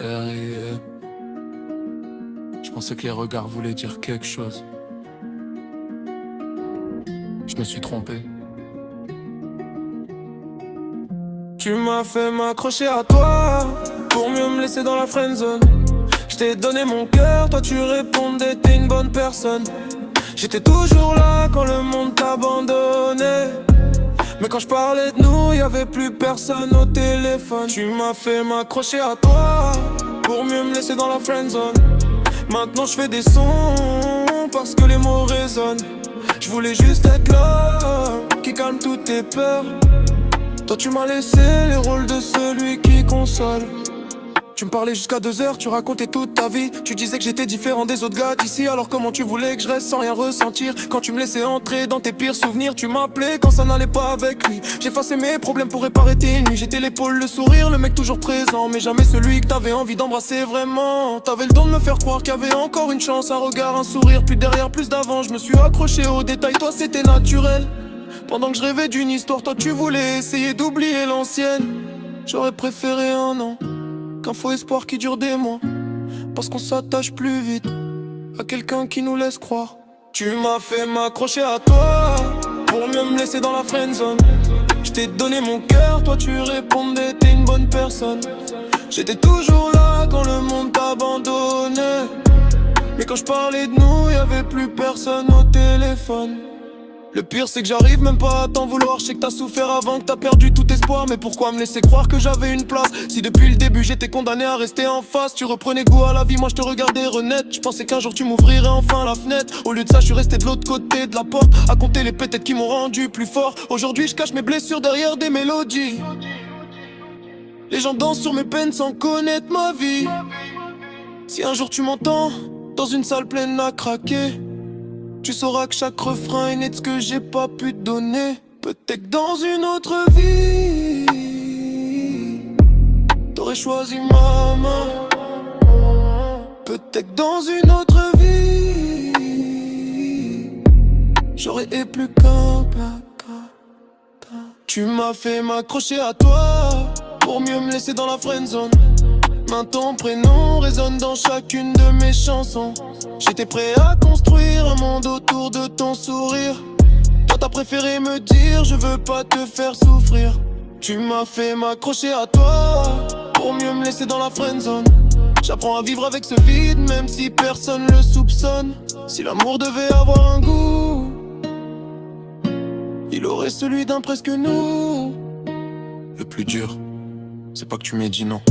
R.I.M. Je pensais que les regards voulaient dire quelque chose. Je me suis trompé. Tu m'as fait m'accrocher à toi pour mieux me laisser dans la friendzone. Je t'ai donné mon cœur, toi tu répondais t'es une bonne personne. J'étais toujours là quand le monde t'abandonnait. Mais quand je parlais de nous, y'avait plus personne au téléphone. Tu m'as fait m'accrocher à toi pour mieux me laisser dans la friendzone. Maintenant je fais des sons parce que les mots résonnent. Je voulais juste être là qui calme toutes tes peurs. Toi tu m'as laissé les rôles de celui qui console. Tu me parlais jusqu'à 2 heures, tu racontais toute ta vie. Tu disais que j'étais différent des autres gars d'ici. Alors comment tu voulais que je reste sans rien ressentir? Quand tu me laissais entrer dans tes pires souvenirs, tu m'appelais quand ça n'allait pas avec lui. J'effaçais mes problèmes pour réparer tes nuits. J'étais l'épaule, le sourire, le mec toujours présent, mais jamais celui que t'avais envie d'embrasser vraiment. T'avais le don de me faire croire qu'il y avait encore une chance. Un regard, un sourire, plus derrière, plus d'avant. Je me suis accroché aux détails, toi c'était naturel. Pendant que je rêvais d'une histoire, toi tu voulais essayer d'oublier l'ancienne. J'aurais préféré un an qu'un faux espoir qui dure des mois. Parce qu'on s'attache plus vite à quelqu'un qui nous laisse croire. Tu m'as fait m'accrocher à toi pour mieux me laisser dans la friendzone. Je t'ai donné mon cœur, toi tu répondais t'es une bonne personne. J'étais toujours là quand le monde t'abandonnait. Mais quand je parlais de nous, y'avait plus personne au téléphone. Le pire c'est que j'arrive même pas à t'en vouloir. Je sais que t'as souffert avant, que t'as perdu tout espoir. Mais pourquoi me laisser croire que j'avais une place? Si depuis le début j'étais condamné à rester en face. Tu reprenais goût à la vie, moi je te regardais renaître. Je pensais qu'un jour tu m'ouvrirais enfin la fenêtre. Au lieu de ça je suis resté de l'autre côté de la porte, à compter les pétettes qui m'ont rendu plus fort. Aujourd'hui je cache mes blessures derrière des mélodies. Les gens dansent sur mes peines sans connaître ma vie. Si un jour tu m'entends dans une salle pleine à craquer, tu sauras que chaque refrain est né de ce que j'ai pas pu te donner. Peut-être que dans une autre vie t'aurais choisi ma main. Peut-être que dans une autre vie j'aurais été plus qu'un papa. Tu m'as fait m'accrocher à toi pour mieux me laisser dans la friendzone. Maintenant ton prénom résonne dans chacune de mes chansons. J'étais prêt à construire un monde autour de ton sourire. Toi t'as préféré me dire je veux pas te faire souffrir. Tu m'as fait m'accrocher à toi pour mieux me laisser dans la friendzone. J'apprends à vivre avec ce vide même si personne le soupçonne. Si l'amour devait avoir un goût, il aurait celui d'un presque nous. Le plus dur, c'est pas que tu m'aies dit non,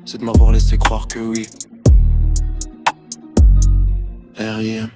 c'est de m'avoir laissé croire que oui. R.I.M.